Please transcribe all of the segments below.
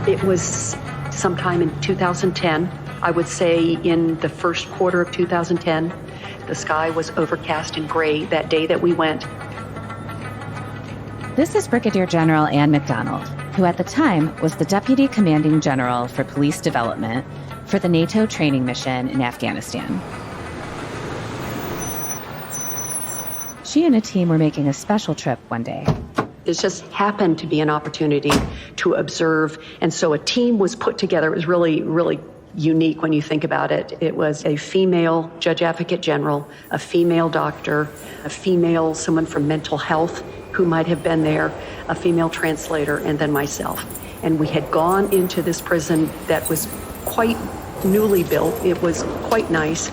It was sometime in 2010. I would say in the first quarter of 2010. The sky was overcast and gray that day that we went. This is Brigadier General Ann Macdonald, who at the time was the Deputy Commanding General for Police Development for the NATO training mission in Afghanistan. She and a team were making a special trip one day. It just happened to be an opportunity to observe, and so a team was put together. It was really, really unique when you think about it. It was a female Judge Advocate General, a female doctor, a female, someone from mental health who might have been there, a female translator, and then myself. And we had gone into this prison that was quite newly built. It was quite nice.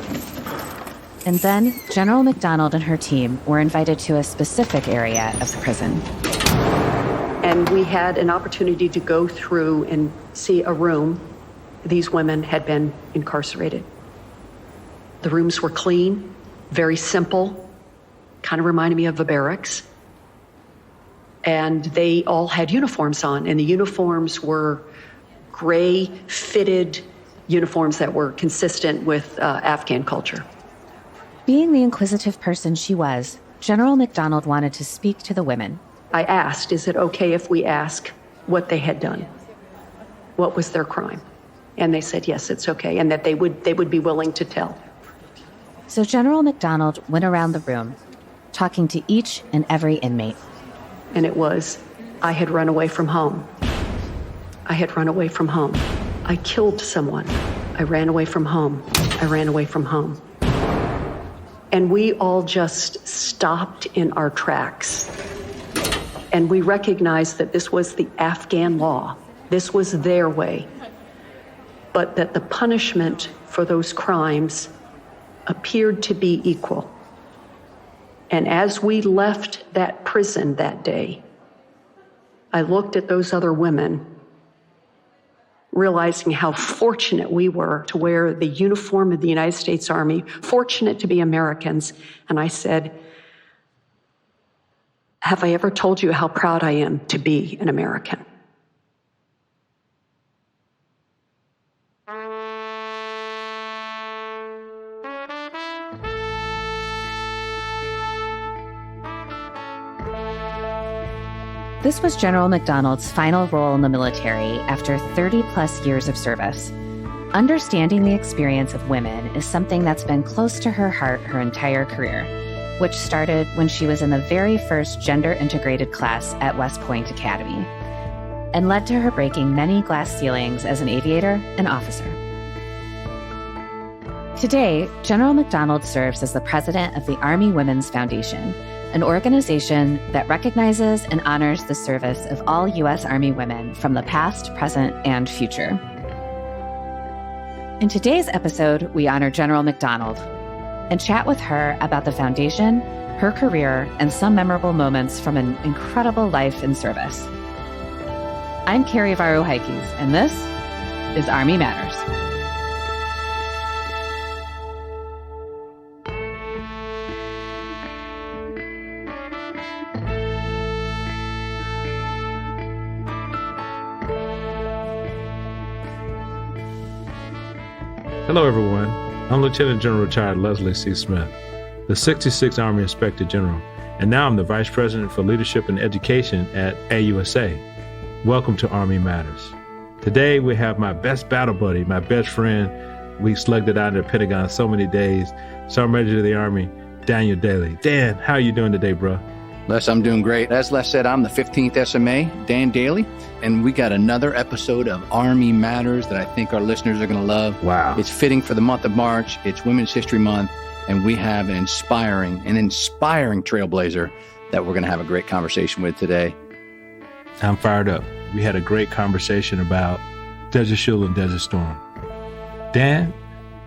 And then General Macdonald and her team were invited to a specific area of the prison. And we had an opportunity to go through and see a room. These women had been incarcerated. The rooms were clean, very simple, kind of reminded me of a barracks. And they all had uniforms on, and the uniforms were gray, fitted uniforms that were consistent with Afghan culture. Being the inquisitive person she was, General Macdonald wanted to speak to the women. I asked, is it okay if we ask what they had done? What was their crime? And they said, yes, it's okay, and that they would be willing to tell. So General Macdonald went around the room, talking to each and every inmate. And it was, I had run away from home. I had run away from home. I killed someone. I ran away from home. I ran away from home. And we all just stopped in our tracks. And we recognized that this was the Afghan law. This was their way. But that the punishment for those crimes appeared to be equal. And as we left that prison that day, I looked at those other women, realizing how fortunate we were to wear the uniform of the United States Army, fortunate to be Americans. And I said, have I ever told you how proud I am to be an American? This was General Macdonald's final role in the military after 30-plus years of service. Understanding the experience of women is something that's been close to her heart her entire career, which started when she was in the very first gender-integrated class at West Point Academy, and led to her breaking many glass ceilings as an aviator and officer. Today, General Macdonald serves as the president of the Army Women's Foundation, an organization that recognizes and honors the service of all U.S. Army women from the past, present, and future. In today's episode, we honor General Macdonald and chat with her about the foundation, her career, and some memorable moments from an incredible life in service. I'm Carrie Varu-Heikes, and this is Army Matters. Hello, everyone. I'm Lieutenant General Retired Leslie C. Smith, the 66th Army Inspector General, and now I'm the Vice President for Leadership and Education at AUSA. Welcome to Army Matters. Today, we have my best battle buddy, my best friend. We slugged it out in the Pentagon so many days. Sergeant Major of the Army, Daniel Dailey. Dan, how are you doing today, bro? Les, I'm doing great. As Les said, I'm the 15th SMA, Dan Dailey, and we got another episode of Army Matters that I think our listeners are going to love. Wow. It's fitting for the month of March. It's Women's History Month, and we have an inspiring trailblazer that we're going to have a great conversation with today. I'm fired up. We had a great conversation about Desert Shield and Desert Storm. Dan,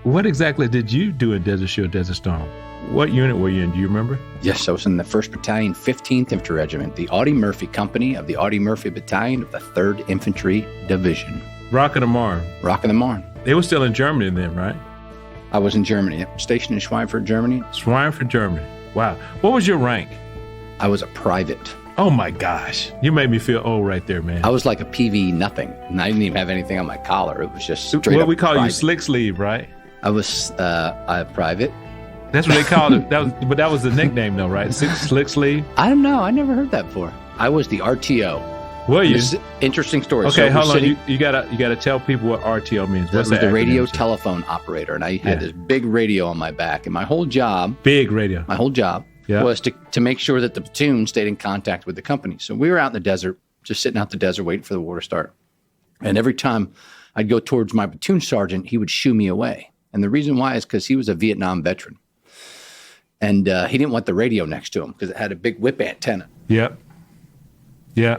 what exactly did you do in Desert Shield, Desert Storm? What unit were you in? Do you remember? Yes, I was in the 1st Battalion, 15th Infantry Regiment, the Audie Murphy Company of the Audie Murphy Battalion of the 3rd Infantry Division. Rock of the Marne. Rock of the Marne. They were still in Germany then, right? I was in Germany, stationed in Schweinfurt, Germany. Schweinfurt, Germany. Wow. What was your rank? I was a private. Oh my gosh. You made me feel old right there, man. I was like a PV nothing, and I didn't even have anything on my collar. It was just straight What up we call private. you, slick sleeve, right? I was private. That's what they called it. But that was the nickname, though, right? Slick sleeve. I don't know. I never heard that before. I was the RTO. Were you? This is interesting story. Okay, So hold on. sitting- You gotta tell people what RTO means. That What's was the radio acronym? telephone operator, and I had Yeah. this big radio on my back, and my whole job Big radio. Yeah. was to make sure that the platoon stayed in contact with the company. So we were out in the desert, just sitting out in the desert waiting for the war to start. And every time I'd go towards my platoon sergeant, he would shoo me away. And the reason why is because he was a Vietnam veteran. And he didn't want the radio next to him because it had a big whip antenna. Yep. Yeah.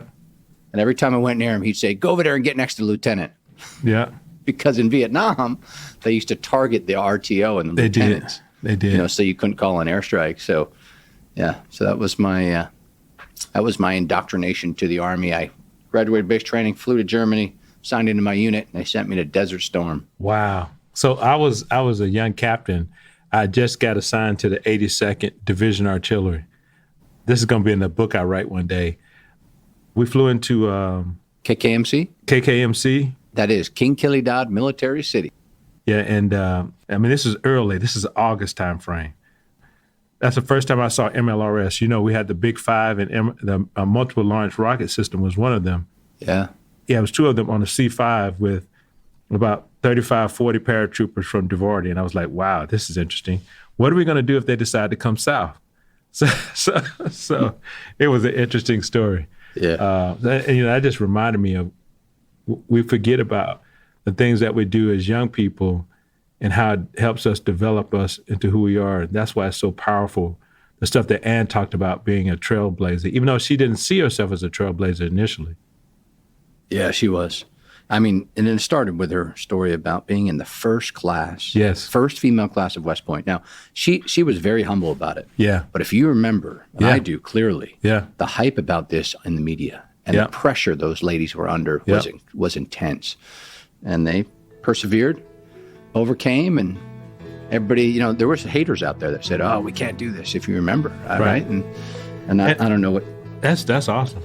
And every time I went near him, he'd say, "Go over there and get next to the lieutenant." Yeah. Because in Vietnam, they used to target the RTO and the They did. lieutenants. They did. You know, so you couldn't call an airstrike. So, yeah, so that was my indoctrination to the Army. I graduated base training, flew to Germany, signed into my unit, and they sent me to Desert Storm. Wow. So I was a young captain. I just got assigned to the 82nd Division Artillery. This is going to be in the book I write one day. We flew into KKMC? KKMC. That is King Kilidad Military City. Yeah, and I mean, this is early. This is August time frame. That's the first time I saw MLRS. You know, we had the Big Five, and the multiple launch rocket system was one of them. Yeah. Yeah, it was two of them on the C5 with about 35, 40 paratroopers from Duvarty. And I was like, wow, this is interesting. What are we going to do if they decide to come south? So it was an interesting story. Yeah. And, you know, that just reminded me of, we forget about the things that we do as young people and how it helps us develop us into who we are. That's why it's so powerful. The stuff that Ann talked about being a trailblazer, even though she didn't see herself as a trailblazer initially. Yeah, she was. I mean, and it started with her story about being in the first class. Yes. First female class of West Point. Now, she was very humble about it. Yeah. But if you remember, and Yeah. I do clearly, Yeah. the hype about this in the media and Yeah. the pressure those ladies were under Yeah. was intense. And they persevered, overcame, and everybody, you know, there was haters out there that said, "Oh, we can't do this," if you remember. All Right. right. And I don't know what. That's awesome.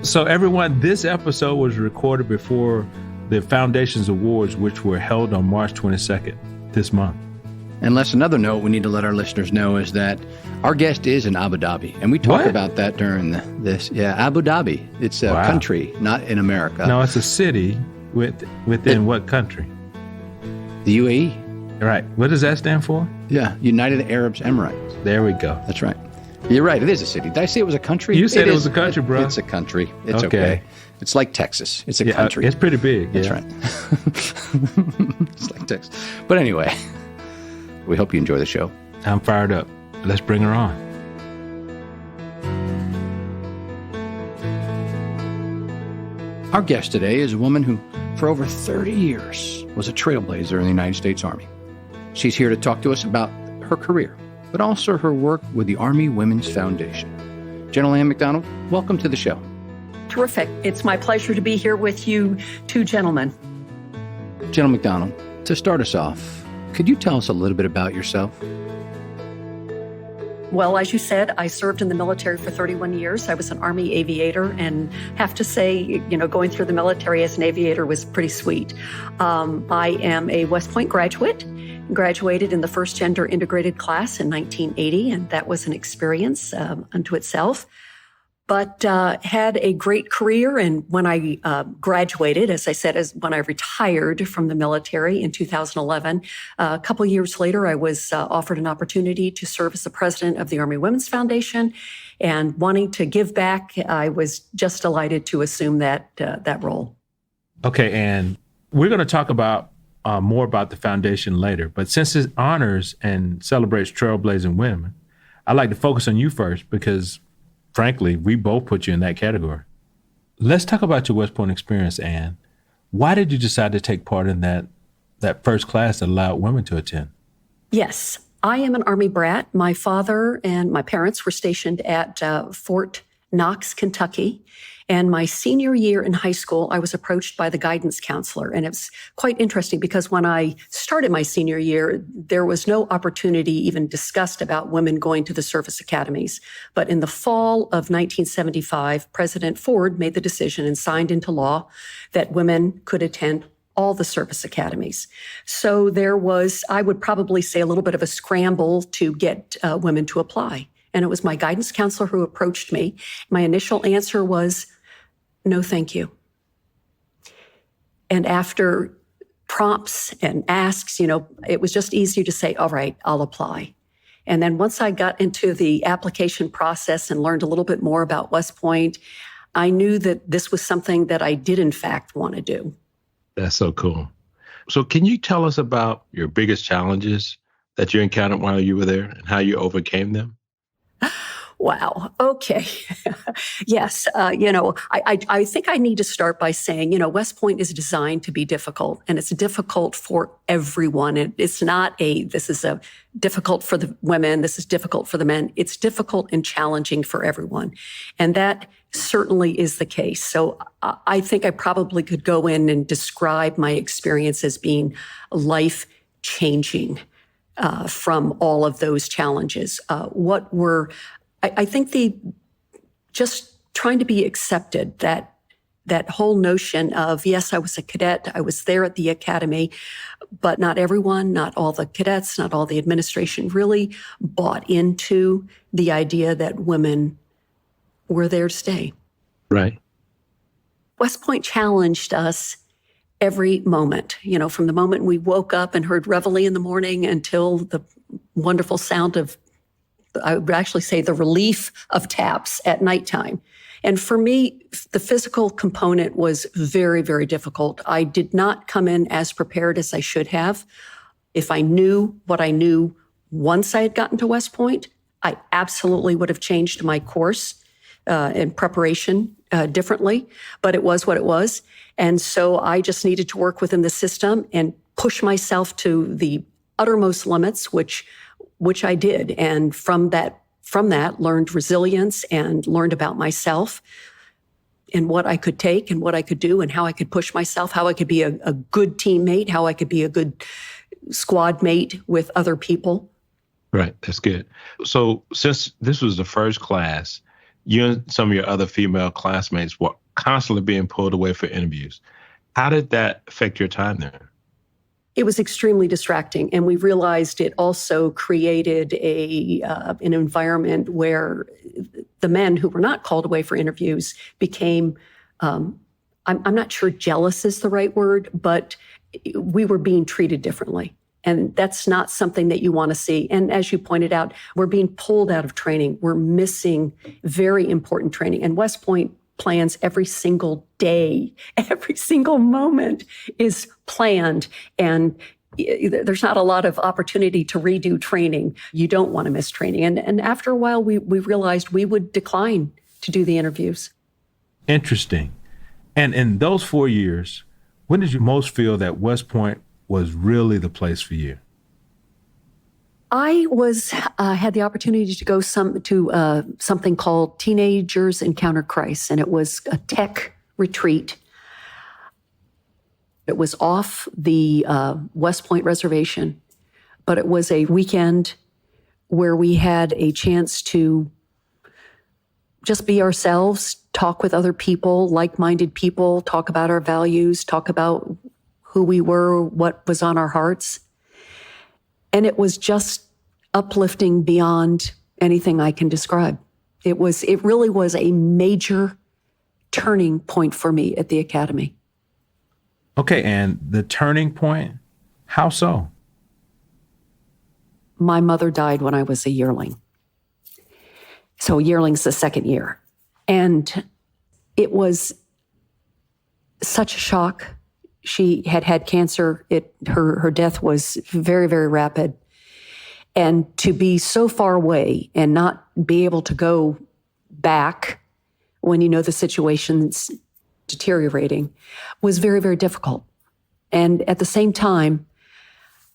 So everyone, this episode was recorded before the Foundations Awards, which were held on March 22nd this month. Unless another note we need to let our listeners know is that our guest is in Abu Dhabi, and we talked What? about that during this. Yeah, Abu Dhabi. It's a Wow. country, not in America. No, it's a city within what country? The UAE. Right. What does that stand for? Yeah, United Arab Emirates. There we go. That's right. You're right. It is a city. Did I say it was a country? You said it was is. a country, bro. It's a country. It's Okay. okay. It's like Texas. It's a Yeah, country. it's pretty big. That's yeah. right. It's like Texas. But anyway, we hope you enjoy the show. I'm fired up. Let's bring her on. Our guest today is a woman who, for over 30 years, was a trailblazer in the United States Army. She's here to talk to us about her career, but also her work with the Army Women's Foundation. General Ann Macdonald, welcome to the show. Terrific. It's my pleasure to be here with you two gentlemen. General Macdonald, to start us off, could you tell us a little bit about yourself? Well, as you said, I served in the military for 31 years. I was an Army aviator, and have to say, you know, going through the military as an aviator was pretty sweet. I am a West Point graduate, graduated in the first gender integrated class in 1980, and that was an experience unto itself. But had a great career, and when I graduated, as I said, when I retired from the military in 2011, a couple years later, I was offered an opportunity to serve as the president of the Army Women's Foundation, and wanting to give back, I was just delighted to assume that role. Okay, and we're going to talk about more about the foundation later, but since it honors and celebrates trailblazing women, I'd like to focus on you first because, frankly, we both put you in that category. Let's talk about your West Point experience, Ann. Why did you decide to take part in that first class that allowed women to attend? Yes, I am an Army brat. My father and my parents were stationed at Fort Knox, Kentucky. And my senior year in high school, I was approached by the guidance counselor. And it's quite interesting because when I started my senior year, there was no opportunity even discussed about women going to the service academies. But in the fall of 1975, President Ford made the decision and signed into law that women could attend all the service academies. So there was, I would probably say, a little bit of a scramble to get women to apply. And it was my guidance counselor who approached me. My initial answer was, no, thank you. And after prompts and asks, it was just easier to say, all right, I'll apply. And then once I got into the application process and learned a little bit more about West Point, I knew that this was something that I did in fact want to do. That's so cool. So can you tell us about your biggest challenges that you encountered while you were there and how you overcame them? Wow. Okay. Yes. I think I need to start by saying, West Point is designed to be difficult, and it's difficult for everyone. It's not this is a difficult for the women. This is difficult for the men. It's difficult and challenging for everyone. And that certainly is the case. So I think I probably could go in and describe my experience as being life-changing from all of those challenges. I think just trying to be accepted, that whole notion of, yes, I was a cadet, I was there at the academy, but not everyone, not all the cadets, not all the administration really bought into the idea that women were there to stay. Right. West Point challenged us every moment, from the moment we woke up and heard reveille in the morning until the wonderful sound of, I would actually say, the relief of taps at nighttime. And for me, the physical component was very, very difficult. I did not come in as prepared as I should have. If I knew what I knew once I had gotten to West Point, I absolutely would have changed my course and preparation differently, but it was what it was. And so I just needed to work within the system and push myself to the uttermost limits, which I did. And from that, learned resilience and learned about myself and what I could take and what I could do and how I could push myself, how I could be a good teammate, how I could be a good squad mate with other people. Right. That's good. So since this was the first class, you and some of your other female classmates were constantly being pulled away for interviews. How did that affect your time there? It was extremely distracting, and we realized it also created an environment where the men who were not called away for interviews became, I'm not sure jealous is the right word, but we were being treated differently. And that's not something that you want to see. And as you pointed out, we're being pulled out of training. We're missing very important training. And West Point plans every single day. Every single moment is planned. And there's not a lot of opportunity to redo training. You don't want to miss training. And after a while, we realized we would decline to do the interviews. Interesting. And in those 4 years, when did you most feel that West Point was really the place for you? I had the opportunity to go to something called Teenagers Encounter Christ, and it was a tech retreat. It was off the West Point reservation, but it was a weekend where we had a chance to just be ourselves, talk with other people, like-minded people, talk about our values, talk about who we were, what was on our hearts. And it was just uplifting beyond anything I can describe. It really was a major turning point for me at the academy. Okay, and the turning point, how so? My mother died when I was a yearling. So yearling's the second year. And it was such a shock. She had cancer. Her death was very, very rapid. And to be so far away and not be able to go back when you know the situation's deteriorating was very, very difficult. And at the same time,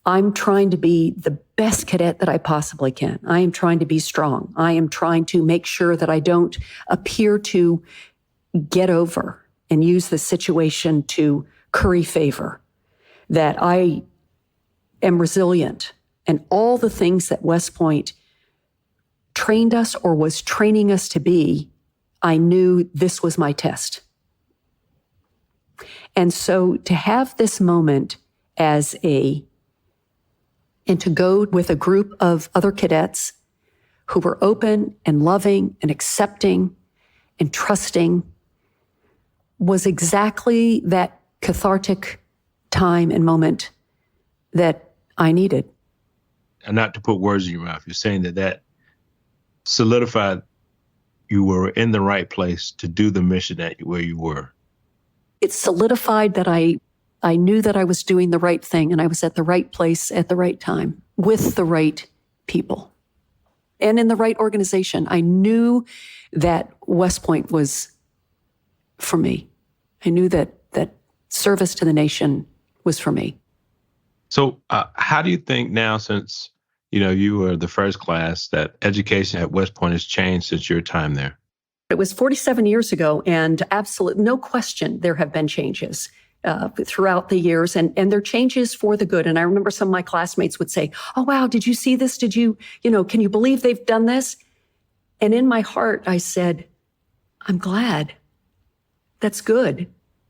I'm trying to be the best cadet that I possibly can. I am trying to be strong. I am trying to make sure that I don't appear to get over and use the situation to curry favor, that I am resilient, and all the things that West Point trained us or was training us to be. I knew this was my test. And so to have this moment and to go with a group of other cadets who were open and loving and accepting and trusting was exactly that cathartic time and moment that I needed. And not to put words in your mouth, you're saying that solidified you were in the right place to do the mission where you were. It solidified that I knew that I was doing the right thing, and I was at the right place at the right time with the right people and in the right organization. I knew that West Point was for me. I knew that service to the nation was for me. So how do you think now, since you were the first class, that education at West Point has changed since your time there? It was 47 years ago, and absolutely no question there have been changes throughout the years, and they're changes for the good. And I remember some of my classmates would say, "Oh, wow, did you see this? Did you, can you believe they've done this?" And in my heart, I said, "I'm glad. That's good."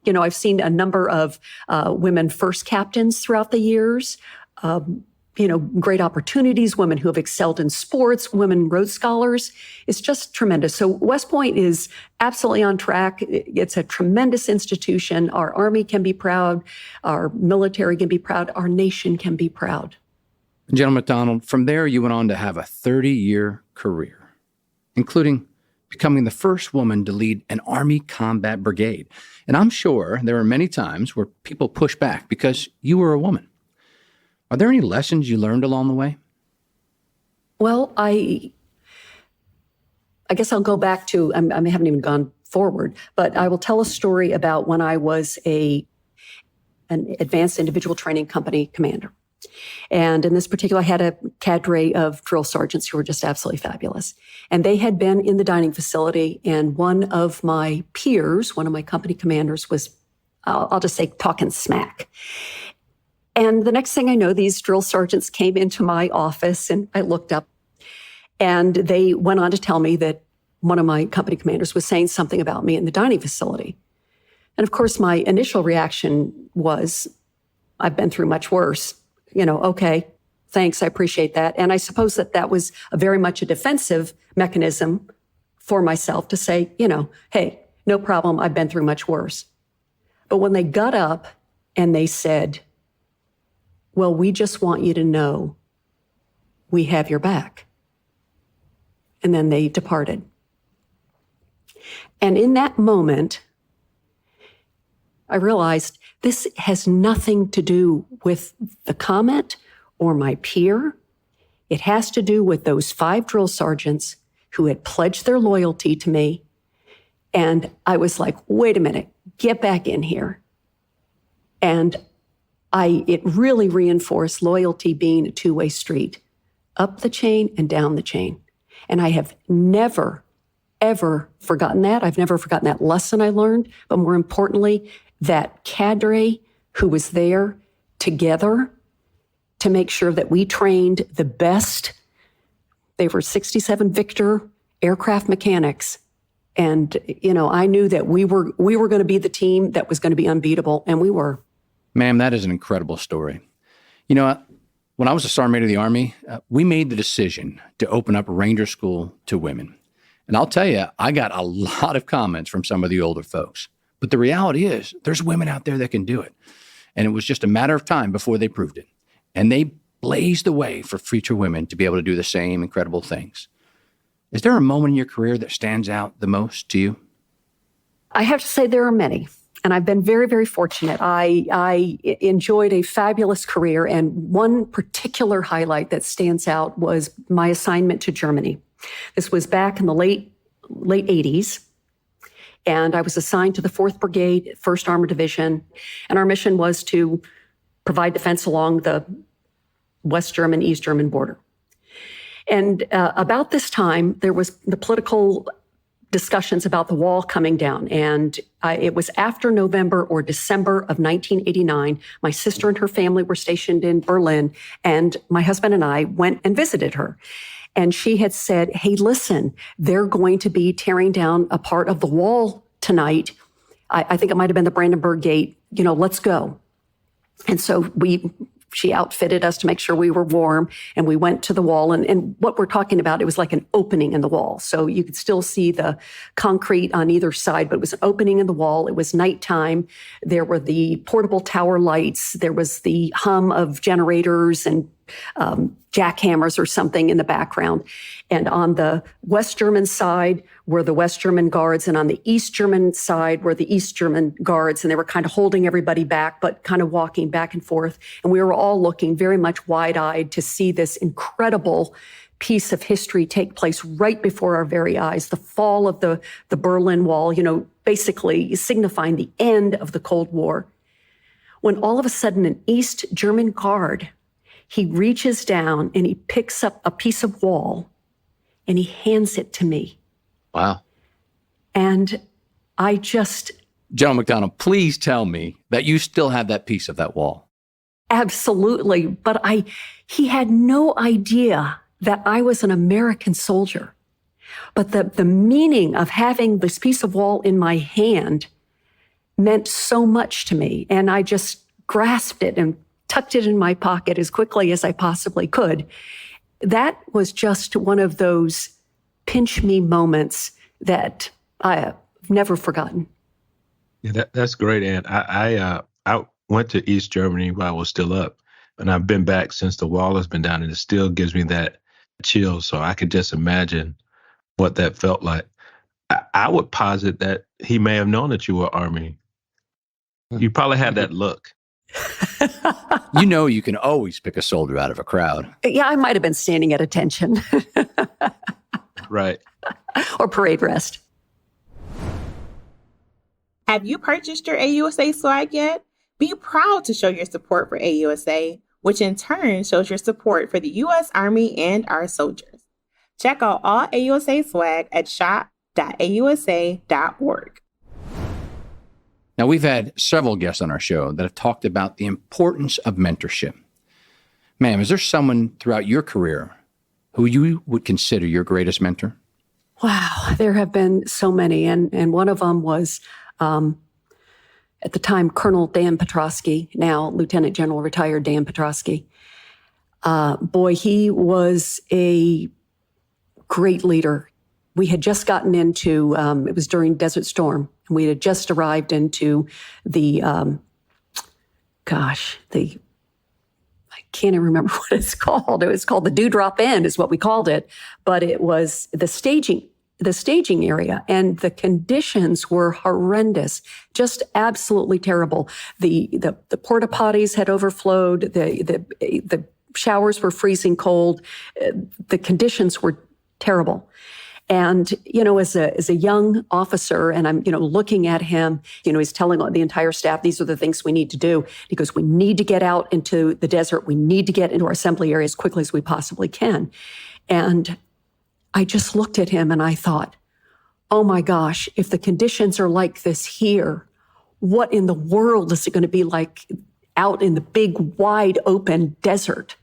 I've seen a number of women first captains throughout the years, great opportunities, women who have excelled in sports, women Rhodes Scholars. It's just tremendous. So West Point is absolutely on track. It's a tremendous institution. Our Army can be proud. Our military can be proud. Our nation can be proud. General Macdonald, from there you went on to have a 30-year career, including becoming the first woman to lead an Army combat brigade. And I'm sure there were many times where people pushed back because you were a woman. Are there any lessons you learned along the way? Well, I guess I'll go back to, I haven't even gone forward, but I will tell a story about when I was an advanced individual training company commander. And in this particular, I had a cadre of drill sergeants who were just absolutely fabulous. And they had been in the dining facility, and one of my peers, one of my company commanders, was, I'll just say, talking smack. And the next thing I know, these drill sergeants came into my office, and I looked up, and they went on to tell me that one of my company commanders was saying something about me in the dining facility. And of course, my initial reaction was, I've been through much worse. Okay, thanks, I appreciate that. And I suppose that was very much a defensive mechanism for myself to say, hey, no problem, I've been through much worse. But when they got up and they said, well, we just want you to know we have your back. And then they departed. And in that moment, I realized this has nothing to do with the comment or my peer. It has to do with those 5 drill sergeants who had pledged their loyalty to me. And I was like, wait a minute, get back in here. And it really reinforced loyalty being a two-way street, up the chain and down the chain. And I have never, ever forgotten that. I've never forgotten that lesson I learned, but more importantly, that cadre who was there together to make sure that we trained the best. They were 67 Victor aircraft mechanics. And, I knew that we were going to be the team that was going to be unbeatable, and we were. Ma'am, that is an incredible story. When I was a Sergeant Major of the Army, we made the decision to open up Ranger School to women. And I'll tell you, I got a lot of comments from some of the older folks. But the reality is, there's women out there that can do it. And it was just a matter of time before they proved it. And they blazed the way for future women to be able to do the same incredible things. Is there a moment in your career that stands out the most to you? I have to say there are many. And I've been very, very fortunate. I enjoyed a fabulous career. And one particular highlight that stands out was my assignment to Germany. This was back in the late 80s. And I was assigned to the 4th Brigade, 1st Armored Division. And our mission was to provide defense along the West German, East German border. And about this time, there was the political discussions about the wall coming down. And it was after November or December of 1989. My sister and her family were stationed in Berlin, and my husband and I went and visited her. And she had said, hey, listen, they're going to be tearing down a part of the wall tonight. I think it might have been the Brandenburg Gate. Let's go. And so she outfitted us to make sure we were warm, and we went to the wall. And what we're talking about, it was like an opening in the wall. So you could still see the concrete on either side, but it was an opening in the wall. It was nighttime. There were the portable tower lights. There was the hum of generators and jackhammers or something in the background. And on the West German side were the West German guards, and on the East German side were the East German guards, and they were kind of holding everybody back, but kind of walking back and forth. And we were all looking very much wide-eyed to see this incredible piece of history take place right before our very eyes, the fall of the Berlin Wall, basically signifying the end of the Cold War. When all of a sudden an East German guard, he reaches down and he picks up a piece of wall and he hands it to me. Wow. And I just... General Macdonald, please tell me that you still have that piece of that wall. Absolutely. But he had no idea that I was an American soldier. But the meaning of having this piece of wall in my hand meant so much to me. And I just grasped it and tucked it in my pocket as quickly as I possibly could. That was just one of those pinch me moments that I've never forgotten. Yeah, that's great, Ann. I went to East Germany while I was still up, and I've been back since the wall has been down, and it still gives me that chill. So I could just imagine what that felt like. I would posit that he may have known that you were Army. You probably had that look. You can always pick a soldier out of a crowd. Yeah, I might have been standing at attention. Right. Or parade rest. Have you purchased your AUSA swag yet? Be proud to show your support for AUSA, which in turn shows your support for the U.S. Army and our soldiers. Check out all AUSA swag at shop.ausa.org. Now, we've had several guests on our show that have talked about the importance of mentorship. Ma'am, is there someone throughout your career who you would consider your greatest mentor? Wow, there have been so many. And one of them was, at the time, Colonel Dan Petrosky, now Lieutenant General retired Dan Petrosky. Boy, he was a great leader. We had just gotten into, it was during Desert Storm, and we had just arrived into the, I can't even remember what it's called. It was called the Dewdrop Inn is what we called it, but it was the staging area, and the conditions were horrendous, just absolutely terrible. The porta potties had overflowed. The showers were freezing cold. The conditions were terrible. And, as a young officer, and I'm, looking at him, he's telling the entire staff, these are the things we need to do. He goes, we need to get out into the desert. We need to get into our assembly area as quickly as we possibly can. And I just looked at him and I thought, oh my gosh, if the conditions are like this here, what in the world is it going to be like out in the big, wide open desert?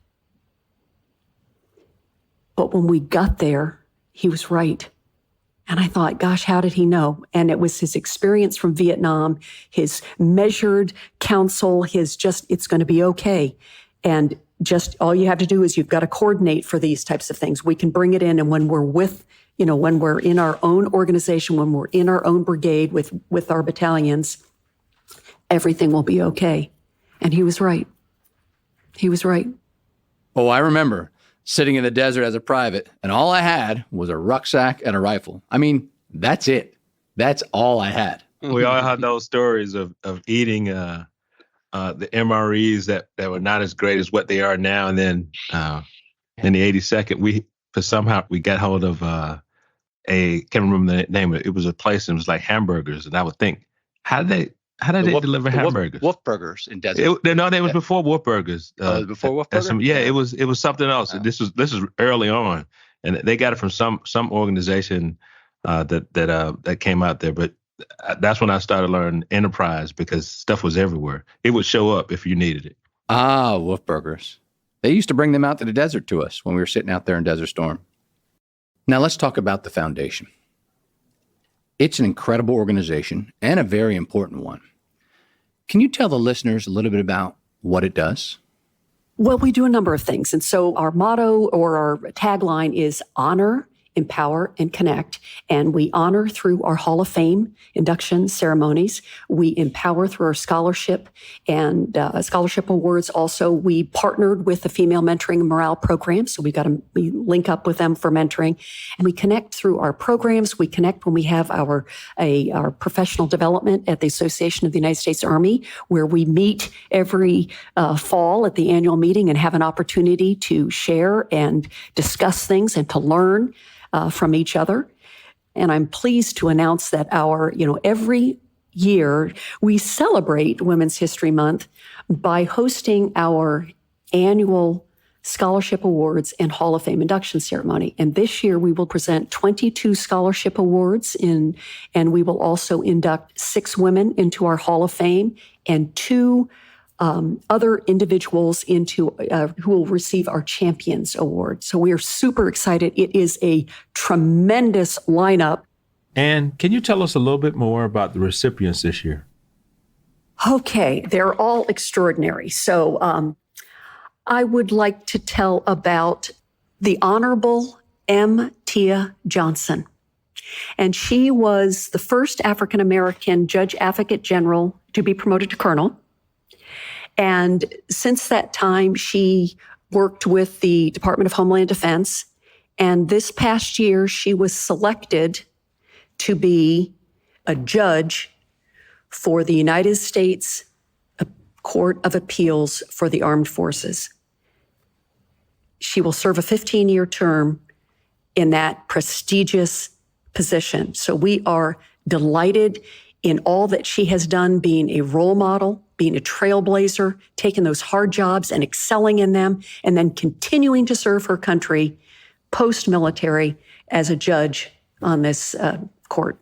But when we got there, he was right. And I thought, gosh, how did he know? And it was his experience from Vietnam, his measured counsel, it's going to be okay. And just all you have to do is you've got to coordinate for these types of things. We can bring it in. And when we're when we're in our own organization, when we're in our own brigade with our battalions, everything will be okay. And he was right. He was right. Oh, I remember sitting in the desert as a private, and all I had was a rucksack and a rifle. I mean, that's it. That's all I had. We all had those stories of eating the MREs that were not as great as what they are now. And then in the 82nd, we got hold of can't remember the name of it. It was a place and it was like hamburgers. And I would think, how did they How did they deliver hamburgers? Wolf burgers in desert. No, they was before Wolf Burgers. Before Wolf Burgers? It was something else. This was early on, and they got it from some organization that came out there. But that's when I started learning enterprise, because stuff was everywhere. It would show up if you needed it. Ah, Wolf Burgers. They used to bring them out to the desert to us when we were sitting out there in Desert Storm. Now let's talk about the foundation. It's an incredible organization and a very important one. Can you tell the listeners a little bit about what it does? Well, we do a number of things. And so our motto or our tagline is honor, empower, and connect. And we honor through our Hall of Fame induction ceremonies. We empower through our scholarship and scholarship awards. Also, we partnered with the Female Mentoring and Morale Program. So we link up with them for mentoring. And we connect through our programs. We connect when we have our professional development at the Association of the United States Army, where we meet every fall at the annual meeting and have an opportunity to share and discuss things and to learn from each other. And I'm pleased to announce that every year we celebrate Women's History Month by hosting our annual scholarship awards and Hall of Fame induction ceremony. And this year we will present 22 scholarship awards and we will also induct 6 women into our Hall of Fame and 2 other individuals into who will receive our Champions Award. So we are super excited. It is a tremendous lineup. And can you tell us a little bit more about the recipients this year? Okay, they're all extraordinary. So I would like to tell about the Honorable M. Tia Johnson. And she was the first African-American Judge Advocate General to be promoted to Colonel. And since that time, she worked with the Department of Homeland Defense. And this past year, she was selected to be a judge for the United States Court of Appeals for the Armed Forces. She will serve a 15-year term in that prestigious position. So we are delighted in all that she has done, being a role model, being a trailblazer, taking those hard jobs and excelling in them, and then continuing to serve her country post-military as a judge on this court.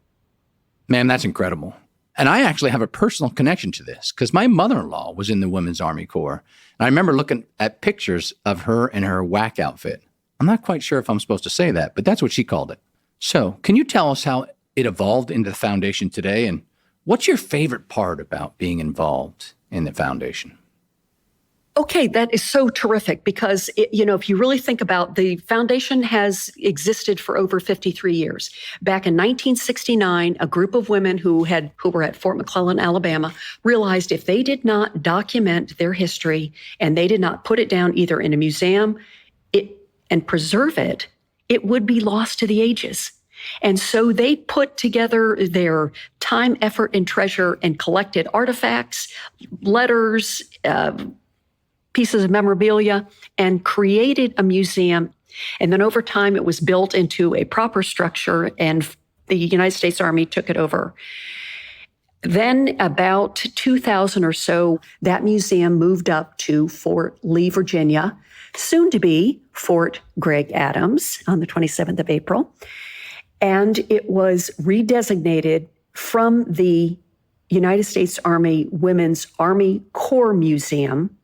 Man, that's incredible. And I actually have a personal connection to this because my mother-in-law was in the Women's Army Corps. And I remember looking at pictures of her in her WAC outfit. I'm not quite sure if I'm supposed to say that, but that's what she called it. So can you tell us how it evolved into the foundation today, and what's your favorite part about being involved in the foundation? Okay, that is so terrific because, if you really think about the foundation has existed for over 53 years. Back in 1969, a group of women who were at Fort McClellan, Alabama, realized if they did not document their history and they did not put it down either in a museum and preserve it, it would be lost to the ages. And so they put together their time, effort, and treasure and collected artifacts, letters, pieces of memorabilia, and created a museum. And then over time, it was built into a proper structure, and the United States Army took it over. Then about 2000 or so, that museum moved up to Fort Lee, Virginia, soon to be Fort Gregg Adams on the 27th of April. And it was redesignated from the United States Army Women's Army Corps Museum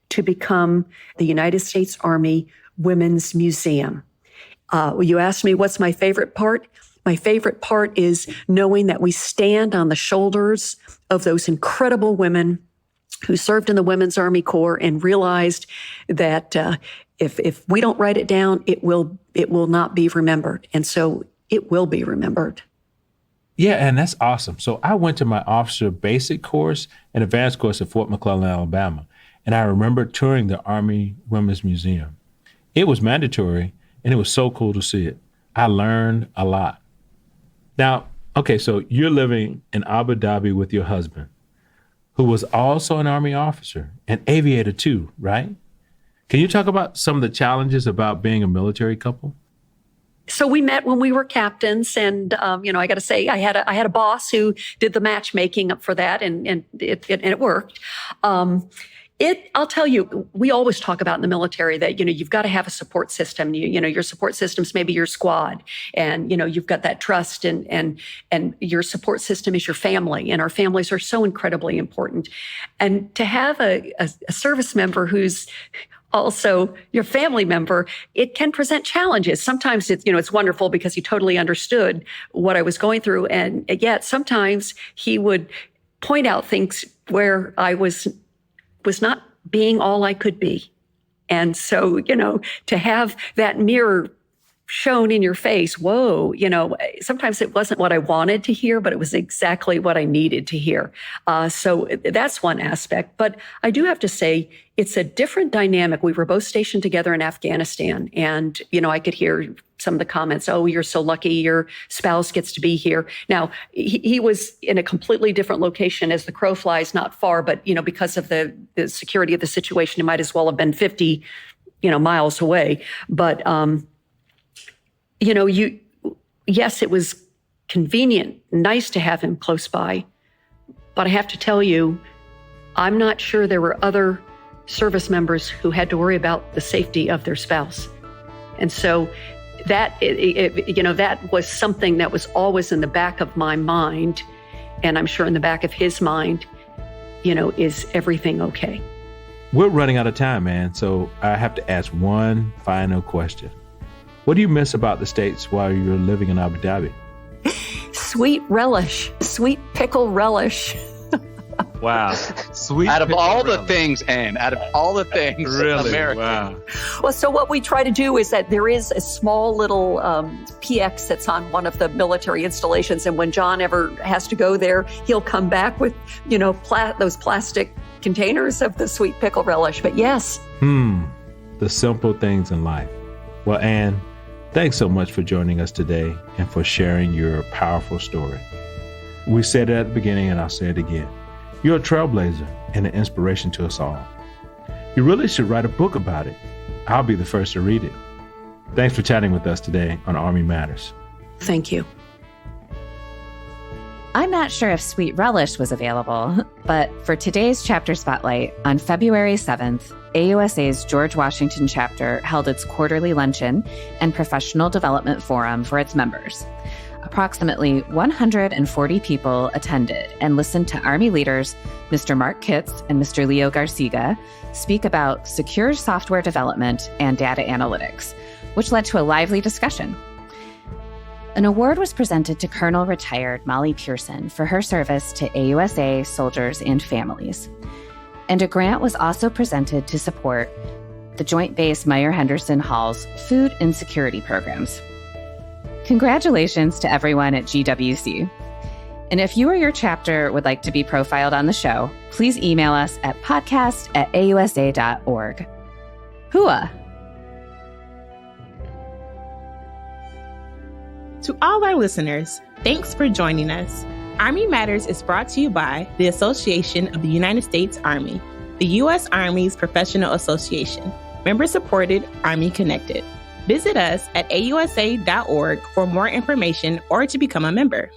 to become the United States Army Women's Museum. You asked me what's my favorite part? My favorite part is knowing that we stand on the shoulders of those incredible women who served in the Women's Army Corps and realized that if we don't write it down, it will not be remembered. And so it will be remembered. Yeah, and that's awesome. So I went to my officer basic course and advanced course at Fort McClellan, Alabama. And I remember touring the Army Women's Museum. It was mandatory, and it was so cool to see it. I learned a lot. Now, okay, so you're living in Abu Dhabi with your husband, who was also an Army officer, an aviator too, right? Can you talk about some of the challenges about being a military couple? So we met when we were captains, and I got to say, I had a boss who did the matchmaking for that, and it worked. I'll tell you, we always talk about in the military that, you've got to have a support system. Your support system's maybe your squad, and, you've got that trust, and your support system is your family, and our families are so incredibly important. And to have a service member who's also your family member, it can present challenges. Sometimes it's wonderful because he totally understood what I was going through. And yet sometimes he would point out things where I was not being all I could be. And so, to have that mirror shown in your face, whoa, sometimes it wasn't what I wanted to hear, but it was exactly what I needed to hear. So that's one aspect. But I do have to say, it's a different dynamic. We were both stationed together in Afghanistan. And, I could hear some of the comments, oh, you're so lucky your spouse gets to be here. Now, he was in a completely different location as the crow flies, not far, but, because of the security of the situation, it might as well have been 50, miles away. But, yes, it was convenient, nice to have him close by. But I have to tell you, I'm not sure there were other service members who had to worry about the safety of their spouse. And so that was something that was always in the back of my mind. And I'm sure in the back of his mind, is everything okay? We're running out of time, man. So I have to ask one final question. What do you miss about the States while you're living in Abu Dhabi? Sweet relish, sweet pickle relish. Wow. Sweet. Out of all the things, Ann, really? American. Wow. Well, so what we try to do is that there is a small little PX that's on one of the military installations. And when John ever has to go there, he'll come back with, those plastic containers of the sweet pickle relish. But yes. The simple things in life. Well, Ann, thanks so much for joining us today and for sharing your powerful story. We said it at the beginning, and I'll say it again. You're a trailblazer and an inspiration to us all. You really should write a book about it. I'll be the first to read it. Thanks for chatting with us today on Army Matters. Thank you. I'm not sure if sweet relish was available, but for today's chapter spotlight, on February 7th, AUSA's George Washington chapter held its quarterly luncheon and professional development forum for its members. Approximately 140 people attended and listened to Army leaders Mr. Mark Kitts and Mr. Leo Garciga speak about secure software development and data analytics, which led to a lively discussion. An award was presented to Colonel Retired Molly Pearson for her service to AUSA soldiers and families. And a grant was also presented to support the Joint Base Meyer-Henderson Hall's food insecurity programs. Congratulations to everyone at GWC. And if you or your chapter would like to be profiled on the show, please email us at podcast@ausa.org. Hooah! To all our listeners, thanks for joining us. Army Matters is brought to you by the Association of the United States Army, the U.S. Army's professional association, member-supported, Army-connected. Visit us at ausa.org for more information or to become a member.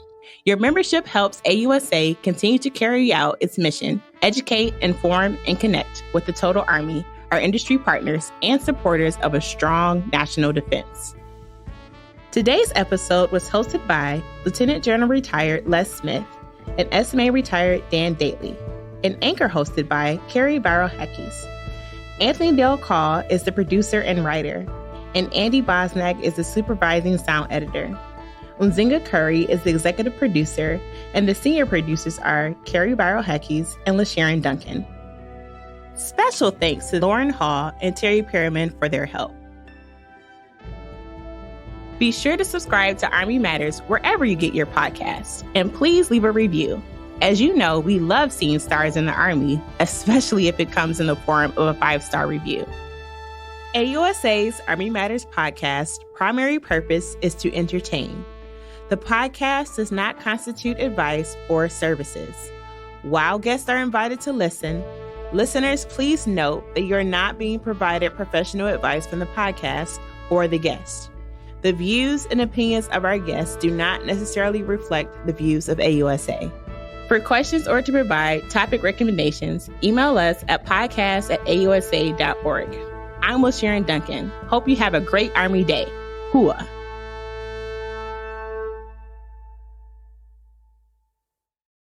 Your membership helps AUSA continue to carry out its mission, educate, inform, and connect with the total Army, our industry partners, and supporters of a strong national defense. Today's episode was hosted by Lieutenant General Retired Les Smith and SMA Retired Dan Dailey, and anchor hosted by Carrie Barrow-Heckes. Anthony Del Call is the producer and writer, and Andy Bosnack is the supervising sound editor. Unzinga Curry is the executive producer, and the senior producers are Carrie Barrow-Heckes and LaSharon Duncan. Special thanks to Lauren Hall and Terry Perriman for their help. Be sure to subscribe to Army Matters wherever you get your podcasts, and please leave a review. As you know, we love seeing stars in the Army, especially if it comes in the form of a 5-star review. AUSA's Army Matters podcast primary purpose is to entertain. The podcast does not constitute advice or services. While guests are invited to listen, listeners, please note that you're not being provided professional advice from the podcast or the guest. The views and opinions of our guests do not necessarily reflect the views of AUSA. For questions or to provide topic recommendations, email us at podcast@ausa.org. I'm Sharon Duncan. Hope you have a great Army Day. Hua.